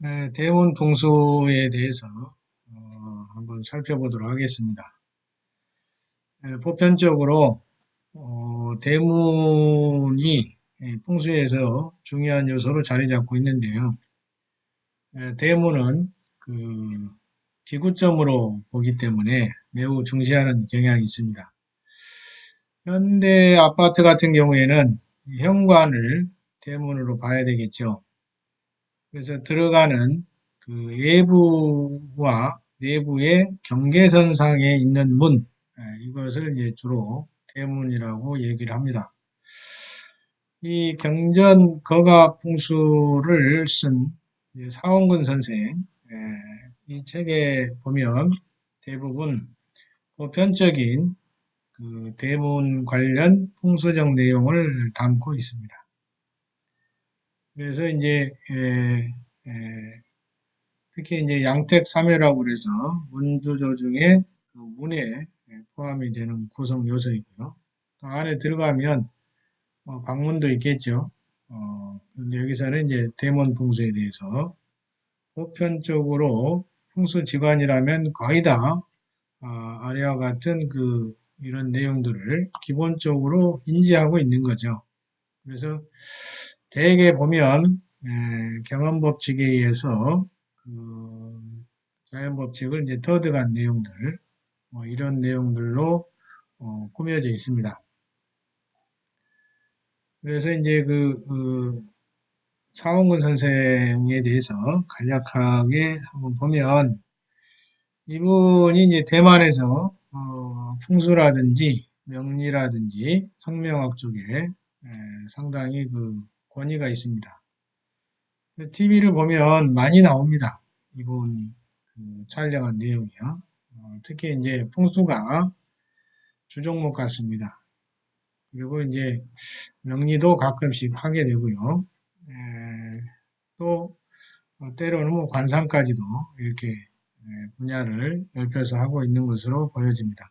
네, 대문 풍수에 대해서 한번 살펴보도록 하겠습니다. 보편적으로 대문이 풍수에서 중요한 요소로 자리 잡고 있는데요. 대문은 그 기구점으로 보기 때문에 매우 중시하는 경향이 있습니다. 현대 아파트 같은 경우에는 현관을 대문으로 봐야 되겠죠. 그래서 들어가는 그 외부와 내부의 경계선상에 있는 문, 이것을 이제 주로 대문이라고 얘기를 합니다. 이 경전 거각 풍수를 쓴 사원근 선생, 이 책에 보면 대부분 보편적인 그 대문 관련 풍수적 내용을 담고 있습니다. 그래서 이제 특히 이제 양택삼해라고 그래서 문조조 중에 그 문에 포함이 되는 구성 요소이고요. 또 안에 들어가면 방문도 있겠죠. 근데 여기서는 이제 대문 풍수에 대해서 보편적으로 풍수 지관이라면 거의 다 아래와 같은 그 이런 내용들을 기본적으로 인지하고 있는 거죠. 그래서 대개 보면 경험법칙에 의해서 그 자연법칙을 이제 터득한 내용들, 이런 내용들로 꾸며져 있습니다. 그래서 이제 사원근 선생에 대해서 간략하게 한번 보면 이분이 이제 대만에서 풍수라든지 명리라든지 성명학 쪽에 상당히 그 권위가 있습니다. TV를 보면 많이 나옵니다. 이분 촬영한 내용이요. 특히 이제 풍수가 주종목 같습니다. 그리고 이제 명리도 가끔씩 하게 되고요. 또 때로는 뭐 관상까지도 이렇게 분야를 넓혀서 하고 있는 것으로 보여집니다.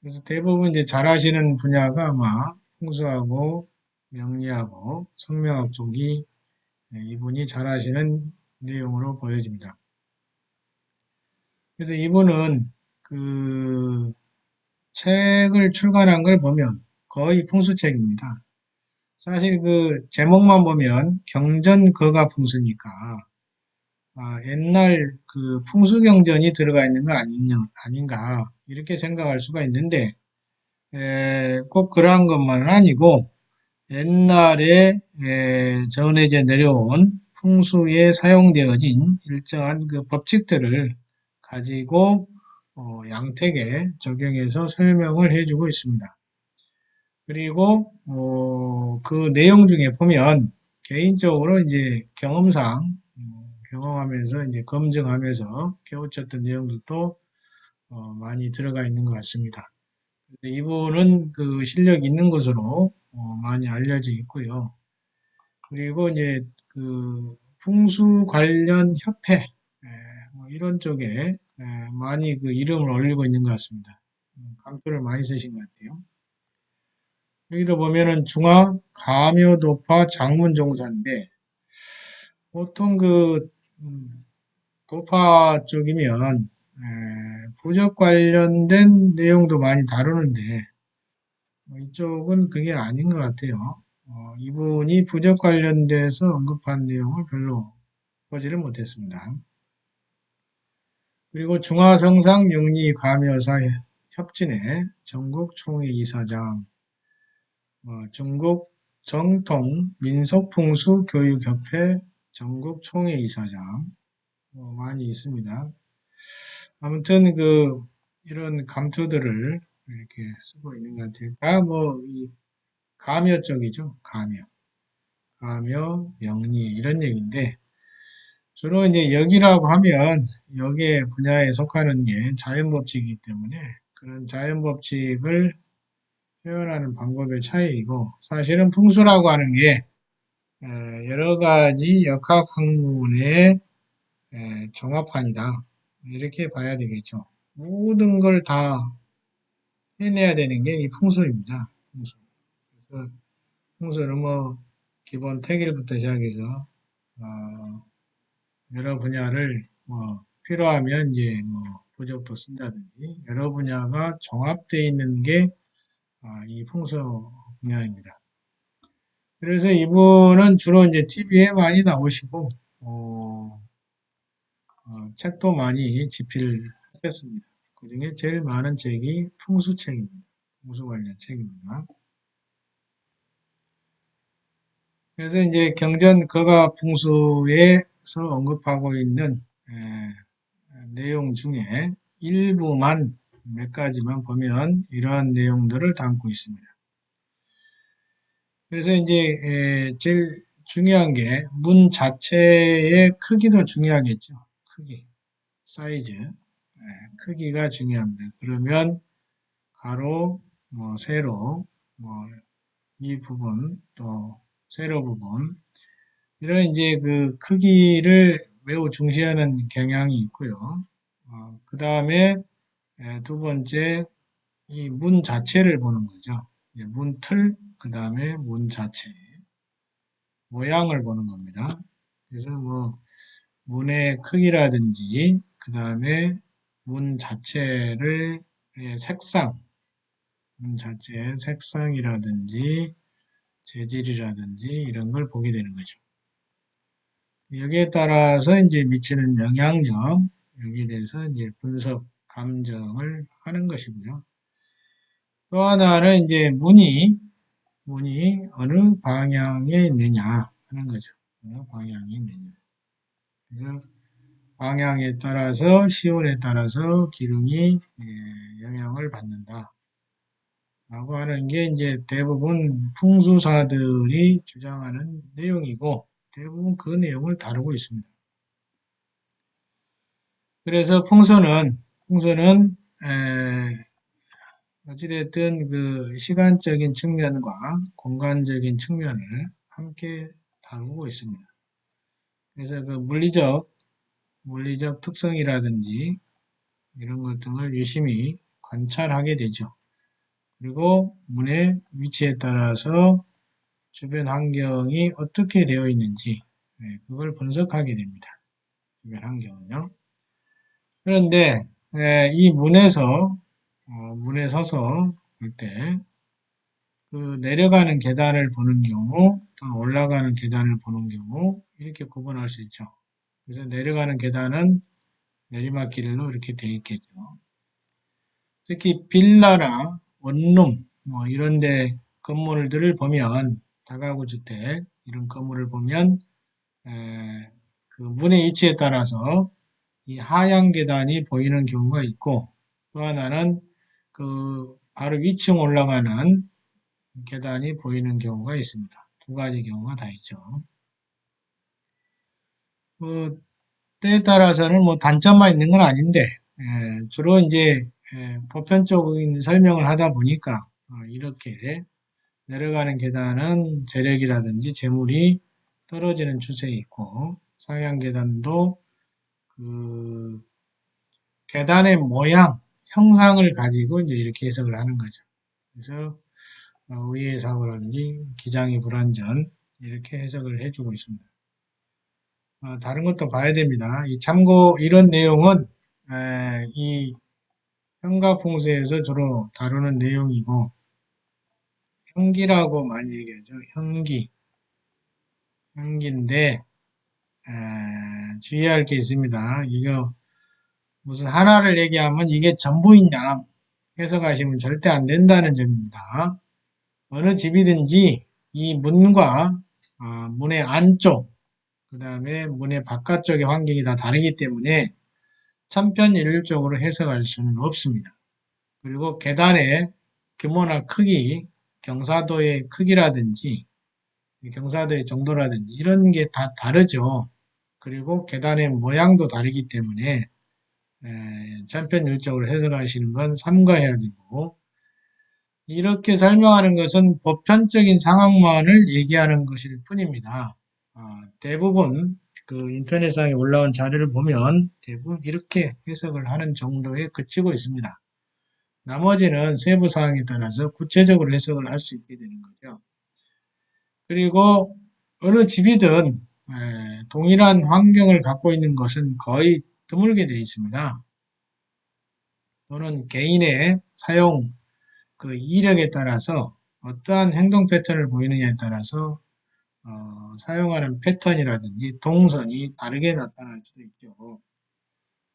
그래서 대부분 이제 잘하시는 분야가 아마 풍수하고 명리하고 성명학 쪽이 이분이 잘하시는 내용으로 보여집니다. 그래서 이분은 그 책을 출간한 걸 보면 거의 풍수책입니다. 사실 그 제목만 보면 경전거가 풍수니까 옛날 그 풍수경전이 들어가 있는 거 아닌가 이렇게 생각할 수가 있는데 꼭 그러한 것만은 아니고 옛날에 전해져 내려온 풍수에 사용되어진 일정한 그 법칙들을 가지고 양택에 적용해서 설명을 해주고 있습니다. 그리고 그 내용 중에 보면 개인적으로 이제 경험상 경험하면서 이제 검증하면서 깨우쳤던 내용들도 많이 들어가 있는 것 같습니다. 이분은 그 실력 있는 것으로 많이 알려져 있고요. 그리고 이제 그 풍수 관련 협회 뭐 이런 쪽에 많이 그 이름을 올리고 있는 것 같습니다. 강조를 많이 쓰신 것 같아요. 여기도 보면은 중화 가묘도파 장문종사인데 보통 그 도파 쪽이면 부적 관련된 내용도 많이 다루는데 이쪽은 그게 아닌 것 같아요. 이분이 부적 관련돼서 언급한 내용을 별로 보지를 못했습니다. 그리고 중화성상 육리 가묘사 협진회 전국 총회 이사장, 중국 정통 민속풍수 교육협회 전국 총회 이사장 많이 있습니다. 아무튼 이런 감투들을 이렇게 쓰고 있는 것 같아요. 이 가묘 쪽이죠. 가묘, 명리 이런 얘기인데 주로 이제 역이라고 하면 역의 분야에 속하는 게 자연법칙이기 때문에 그런 자연법칙을 표현하는 방법의 차이이고 사실은 풍수라고 하는 게 여러 가지 역학 학문의 종합판이다. 이렇게 봐야 되겠죠. 모든 걸 다 해내야 되는 게 이 풍수입니다. 풍수. 그래서 풍수는 뭐 기본 태길부터 시작해서 여러 분야를 필요하면 이제 부적도 쓴다든지 여러 분야가 종합되어 있는 게 이 풍수 분야입니다. 그래서 이분은 주로 이제 TV에 많이 나오시고 책도 많이 집필하셨습니다. 그 중에 제일 많은 책이 풍수책입니다. 풍수 관련 책입니다. 그래서 이제 경전 거가 풍수에서 언급하고 있는 내용 중에 일부만 몇 가지만 보면 이러한 내용들을 담고 있습니다. 그래서 이제 제일 중요한 게 문 자체의 크기도 중요하겠죠. 크기, 사이즈, 크기가 중요합니다. 그러면 가로, 세로, 이 부분, 또 세로 부분 이런 이제 그 크기를 매우 중시하는 경향이 있고요. 그 다음에 두 번째 이 문 자체를 보는 거죠. 문 틀, 그 다음에 문 자체 모양을 보는 겁니다. 그래서 문의 크기라든지 그 다음에 문 자체를 색상, 문 자체의 색상이라든지 재질이라든지 이런 걸 보게 되는 거죠. 여기에 따라서 이제 미치는 영향력, 여기에 대해서 이제 분석, 감정을 하는 것이고요. 또 하나는 이제 문이 어느 방향에 있느냐 하는 거죠. 어느 방향에 있느냐. 그래서 방향에 따라서, 시온에 따라서 기둥이 영향을 받는다. 라고 하는 게 이제 대부분 풍수사들이 주장하는 내용이고, 대부분 그 내용을 다루고 있습니다. 그래서 풍수는 어찌됐든 그 시간적인 측면과 공간적인 측면을 함께 다루고 있습니다. 그래서 그 물리적 특성이라든지 이런 것 등을 유심히 관찰하게 되죠. 그리고 문의 위치에 따라서 주변 환경이 어떻게 되어 있는지 그걸 분석하게 됩니다. 주변 환경은요. 그런데 이 문에 서서 볼 때 그 내려가는 계단을 보는 경우 또는 올라가는 계단을 보는 경우 이렇게 구분할 수 있죠. 그래서 내려가는 계단은 내리막길로 이렇게 되어 있겠죠. 특히 빌라나 원룸 이런 데 건물들을 보면 다가구 주택 이런 건물을 보면 그 문의 위치에 따라서 이 하향 계단이 보이는 경우가 있고 또 하나는 그 바로 위층 올라가는 계단이 보이는 경우가 있습니다. 두 가지 경우가 다 있죠. 때에 따라서는 단점만 있는 건 아닌데 주로 이제 보편적인 설명을 하다 보니까 이렇게 내려가는 계단은 재력이라든지 재물이 떨어지는 추세에 있고 상향 계단도 그 계단의 모양, 형상을 가지고 이제 이렇게 해석을 하는 거죠. 그래서 의의 사고라든지 기장이 불완전 이렇게 해석을 해주고 있습니다. 다른 것도 봐야 됩니다. 참고 이런 내용은 이 현가풍수에서 주로 다루는 내용이고 현기라고 많이 얘기하죠. 현기인데 주의할 게 있습니다. 이거 무슨 하나를 얘기하면 이게 전부있냐 해석하시면 절대 안 된다는 점입니다. 어느 집이든지 이 문과 문의 안쪽 그 다음에 문의 바깥쪽의 환경이 다 다르기 때문에 천편일률적으로 해석할 수는 없습니다. 그리고 계단의 규모나 크기, 경사도의 크기라든지 경사도의 정도라든지 이런 게 다 다르죠. 그리고 계단의 모양도 다르기 때문에 천편일률적으로 해석하시는 건 삼가해야 되고 이렇게 설명하는 것은 보편적인 상황만을 얘기하는 것일 뿐입니다. 대부분 그 인터넷상에 올라온 자료를 보면 대부분 이렇게 해석을 하는 정도에 그치고 있습니다. 나머지는 세부 사항에 따라서 구체적으로 해석을 할 수 있게 되는 거죠. 그리고 어느 집이든 동일한 환경을 갖고 있는 것은 거의 드물게 되어 있습니다. 또는 개인의 사용 그 이력에 따라서 어떠한 행동 패턴을 보이느냐에 따라서 사용하는 패턴이라든지 동선이 다르게 나타날 수도 있죠.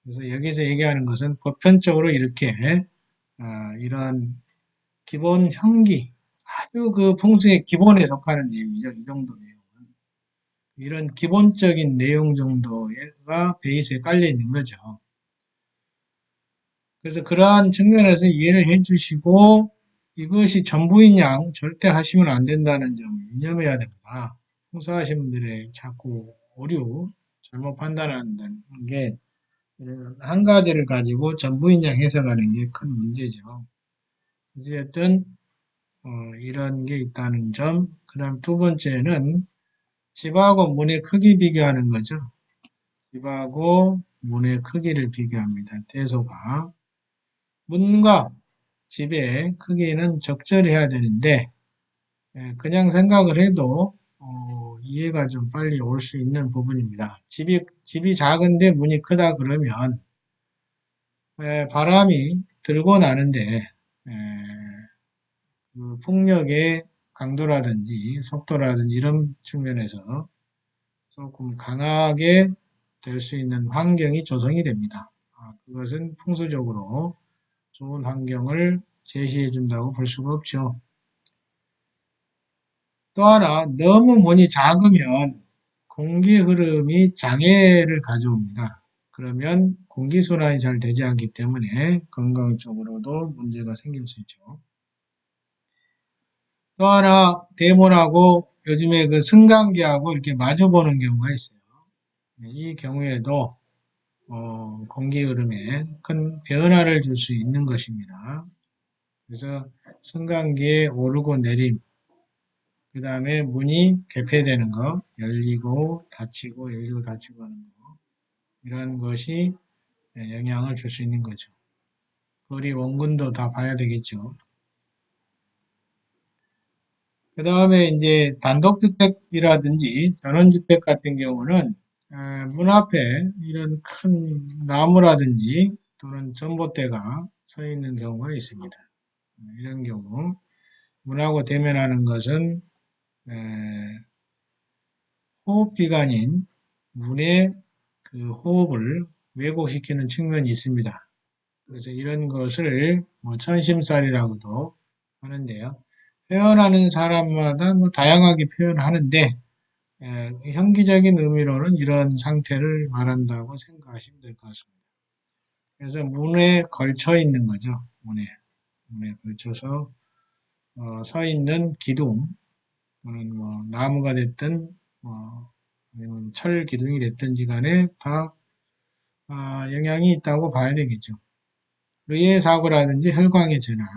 그래서 여기서 얘기하는 것은 보편적으로 이렇게 이런 기본 형기, 아주 그 풍수의 기본에 속하는 내용이죠. 이 정도 내용은. 이런 기본적인 내용 정도가 베이스에 깔려 있는 거죠. 그래서 그러한 측면에서 이해를 해주시고 이것이 전부인 양 절대 하시면 안 된다는 점을 유념해야 됩니다. 풍수하신 분들의 자꾸 오류, 잘못 판단한다는 게 한 가지를 가지고 전부인 양 해석하는 게 큰 문제죠. 어쨌든 이런 게 있다는 점. 그 다음 두 번째는 집하고 문의 크기 비교하는 거죠. 집하고 문의 크기를 비교합니다. 대소가. 문과 집의 크기는 적절해야 되는데 그냥 생각을 해도 이해가 좀 빨리 올 수 있는 부분입니다. 집이 작은데 문이 크다 그러면 바람이 들고 나는데 그 풍력의 강도라든지 속도라든지 이런 측면에서 조금 강하게 될 수 있는 환경이 조성이 됩니다. 그것은 풍수적으로 좋은 환경을 제시해 준다고 볼 수가 없죠. 또 하나, 너무 문이 작으면 공기 흐름이 장애를 가져옵니다. 그러면 공기순환이 잘 되지 않기 때문에 건강적으로도 문제가 생길 수 있죠. 또 하나, 대문하고 요즘에 그 승강기하고 이렇게 마주보는 경우가 있어요. 이 경우에도 공기 흐름에 큰 변화를 줄 수 있는 것입니다. 그래서 승강기에 오르고 내림, 그 다음에 문이 개폐되는 거, 열리고 닫히고 열리고 닫히고 하는 거, 이런 것이 영향을 줄 수 있는 거죠. 거리 원근도 다 봐야 되겠죠. 그 다음에 이제 단독주택이라든지 전원주택 같은 경우는 문 앞에 이런 큰 나무라든지 또는 전봇대가 서 있는 경우가 있습니다. 이런 경우 문하고 대면하는 것은 호흡기관인 문의 그 호흡을 왜곡시키는 측면이 있습니다. 그래서 이런 것을 천심살이라고도 하는데요. 표현하는 사람마다 다양하게 표현하는데 형기적인 의미로는 이런 상태를 말한다고 생각하시면 될 것 같습니다. 그래서 문에 걸쳐 있는 거죠. 문에 걸쳐서 서 있는 기둥 또는 나무가 됐든 아니면 철 기둥이 됐든지 간에 다 영향이 있다고 봐야 되겠죠. 의의 사고라든지 혈광의 전환,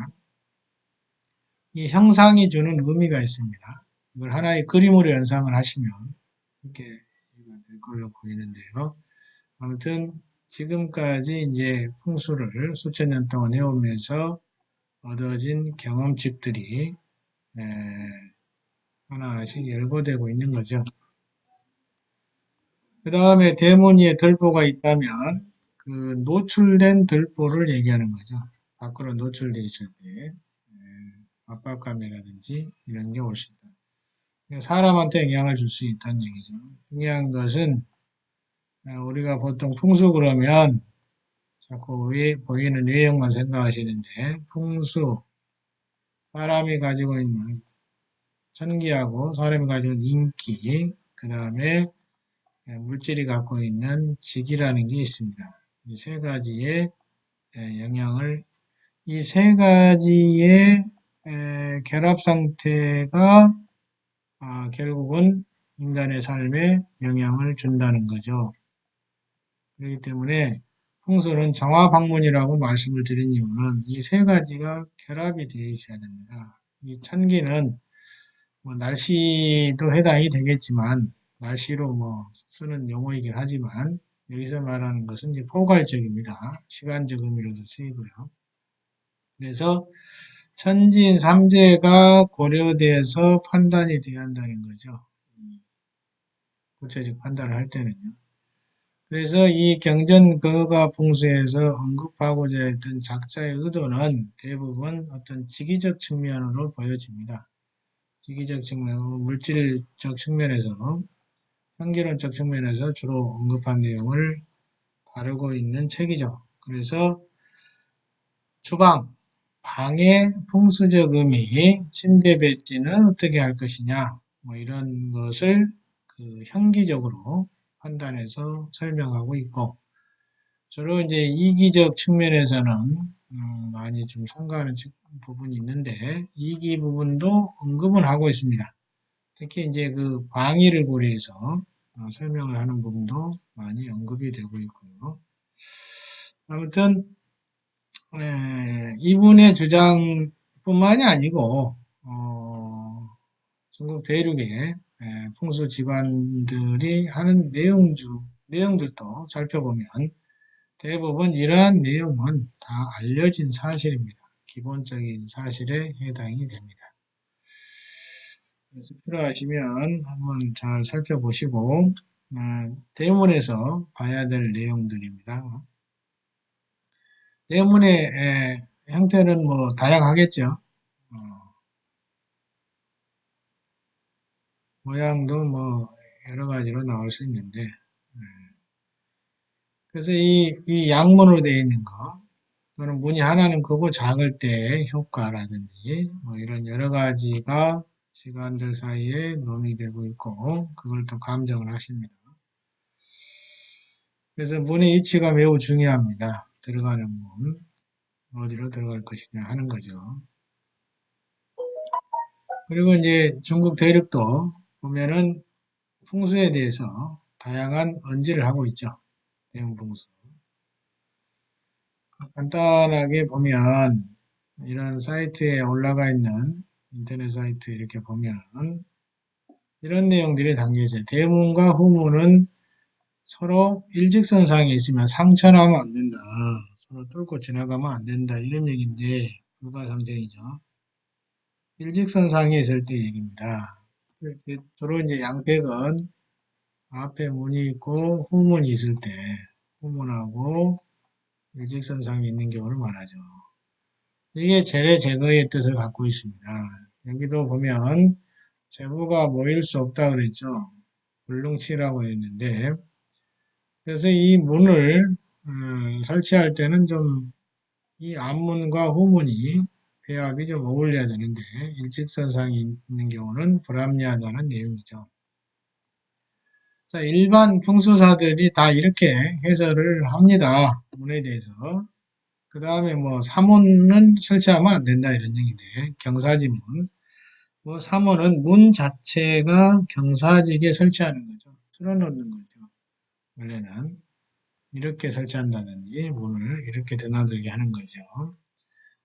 이 형상이 주는 의미가 있습니다. 이걸 하나의 그림으로 연상을 하시면 이렇게 될 걸로 보이는데요. 아무튼 지금까지 이제 풍수를 수천 년 동안 해오면서 얻어진 경험칙들이 하나하나씩 열거되고 있는 거죠. 그 다음에 대문 위에 들보가 있다면 그 노출된 들보를 얘기하는 거죠. 밖으로 노출되어 있을 때 압박감이라든지 이런 게 올 수 있다. 사람한테 영향을 줄 수 있다는 얘기죠. 중요한 것은 우리가 보통 풍수 그러면 자꾸 보이는 내용만 생각하시는데 풍수, 사람이 가지고 있는 천기하고 사람이 가지고 있는 인기, 그 다음에 물질이 갖고 있는 직이라는 게 있습니다. 이 세 가지의 영향을, 이 세 가지의 결합 상태가 결국은 인간의 삶에 영향을 준다는 거죠. 그렇기 때문에 풍수는 정화방문이라고 말씀을 드린 이유는 이 세 가지가 결합이 되어 있어야 됩니다. 이 천기는 날씨도 해당이 되겠지만 날씨로 쓰는 용어이긴 하지만 여기서 말하는 것은 이제 포괄적입니다. 시간적 의미로도 쓰이고요. 그래서 천지인 삼재가 고려돼서 판단이 돼야 한다는 거죠. 구체적 판단을 할 때는요. 그래서 이 경전거가 풍수에서 언급하고자 했던 작자의 의도는 대부분 어떤 지기적 측면으로 보여집니다. 지기적 측면, 물질적 측면에서, 현기론적 측면에서 주로 언급한 내용을 다루고 있는 책이죠. 그래서 주방, 방의 풍수적 의미, 침대 배지는 어떻게 할 것이냐, 뭐 이런 것을 그 현기적으로 판단해서 설명하고 있고, 주로 이제 이기적 측면에서는 많이 좀 상가하는 부분이 있는데 이기 부분도 언급은 하고 있습니다. 특히 이제 그 방위를 고려해서 설명을 하는 부분도 많이 언급이 되고 있고요. 아무튼 이분의 주장뿐만이 아니고 중국 대륙의 풍수 집안들이 하는 내용들도 살펴보면 대부분 이러한 내용은 다 알려진 사실입니다. 기본적인 사실에 해당이 됩니다. 그래서 필요하시면 한번 잘 살펴보시고 대문에서 봐야 될 내용들입니다. 대문의 형태는 뭐 다양하겠죠. 모양도 뭐 여러 가지로 나올 수 있는데 그래서 이 양문으로 되어 있는 거 또는 문이 하나는 크고 작을 때의 효과라든지 뭐 이런 여러 가지가 시간들 사이에 논의되고 있고 그걸 또 감정을 하십니다. 그래서 문의 위치가 매우 중요합니다. 들어가는 문 어디로 들어갈 것이냐 하는 거죠. 그리고 이제 중국 대륙도 보면은 풍수에 대해서 다양한 언지를 하고 있죠. 대형 풍수. 간단하게 보면 이런 사이트에 올라가 있는 인터넷 사이트 이렇게 보면 이런 내용들이 담겨 있어요. 대문과 후문은 서로 일직선상에 있으면 상천하면 안 된다. 서로 뚫고 지나가면 안 된다. 이런 얘기인데 불가상정이죠. 일직선상에 있을 때 얘기입니다. 주로 이제 양택은 앞에 문이 있고 후문이 있을 때 후문하고 일직선상에 있는 경우를 말하죠. 이게 재래 제거의 뜻을 갖고 있습니다. 여기도 보면 재부가 모일 수 없다 그랬죠. 불능치라고 했는데 그래서 이 문을 설치할 때는 좀 이 앞문과 후문이 배합이 좀 어울려야 되는데 일직선상에 있는 경우는 불합리하다는 내용이죠. 자, 일반 풍수사들이 다 이렇게 해설을 합니다. 문에 대해서. 그 다음에 뭐 사문은 설치하면 안 된다 이런 얘기인데 경사지문. 뭐 사문은 문 자체가 경사지게 설치하는 거죠. 틀어놓는 거죠. 원래는 이렇게 설치한다든지 문을 이렇게 드나들게 하는 거죠.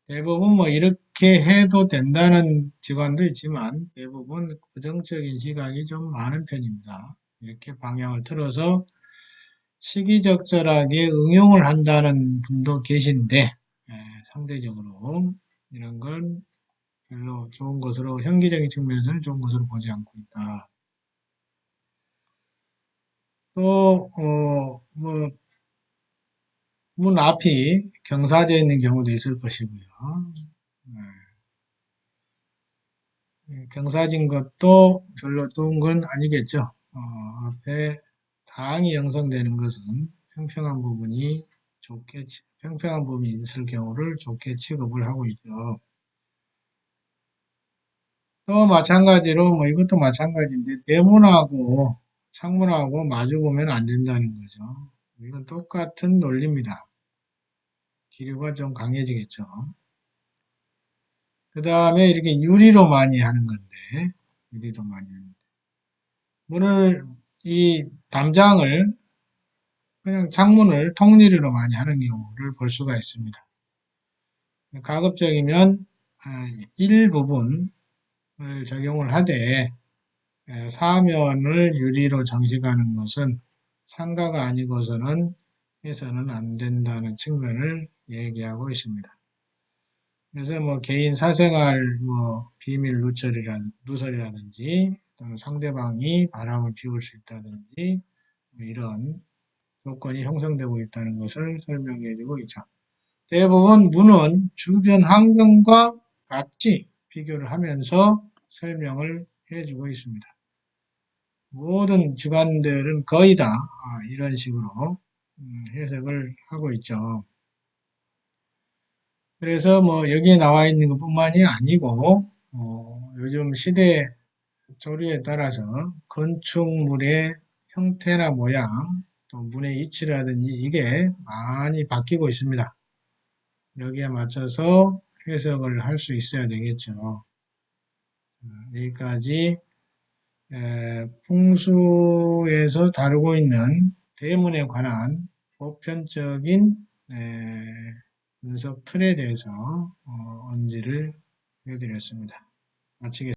대부분 뭐 이렇게 해도 된다는 기관도 있지만 대부분 부정적인 시각이 좀 많은 편입니다. 이렇게 방향을 틀어서 시기적절하게 응용을 한다는 분도 계신데 상대적으로 이런 건 별로 좋은 것으로 현기적인 측면에서는 좋은 것으로 보지 않고 있다. 또 뭐 문 앞이 경사되어 있는 경우도 있을 것이고요. 경사진 것도 별로 좋은 건 아니겠죠. 앞에 다항이 형성되는 것은 평평한 부분이 있을 경우를 좋게 취급을 하고 있죠. 또 마찬가지로 뭐 이것도 마찬가지인데 대문하고 창문하고 마주 보면 안 된다는 거죠. 이건 똑같은 논리입니다. 기류가 좀 강해지겠죠. 그 다음에 이렇게 유리로 많이 하는 건데 유리로 많이 하는 문을 이 담장을 그냥 창문을 통유리로 많이 하는 경우를 볼 수가 있습니다. 가급적이면 일부분을 적용을 하되 사면을 유리로 장식하는 것은 상가가 아니고서는 해서는 안 된다는 측면을 얘기하고 있습니다. 그래서 뭐 개인 사생활 뭐 비밀 누설이라든지 또는 상대방이 바람을 피울 수 있다든지 뭐 이런 조건이 형성되고 있다는 것을 설명해 주고 있죠. 대부분 문은 주변 환경과 같이 비교를 하면서 설명을 해주고 있습니다. 모든 주관들은 거의 다 이런 식으로 해석을 하고 있죠. 그래서 뭐 여기에 나와 있는 것뿐만이 아니고 요즘 시대 조류에 따라서 건축물의 형태나 모양, 또 문의 위치라든지 이게 많이 바뀌고 있습니다. 여기에 맞춰서 해석을 할 수 있어야 되겠죠. 여기까지 풍수에서 다루고 있는 대문에 관한 보편적인 분석 틀에 대해서 언지를 해드렸습니다. 마치겠습니다.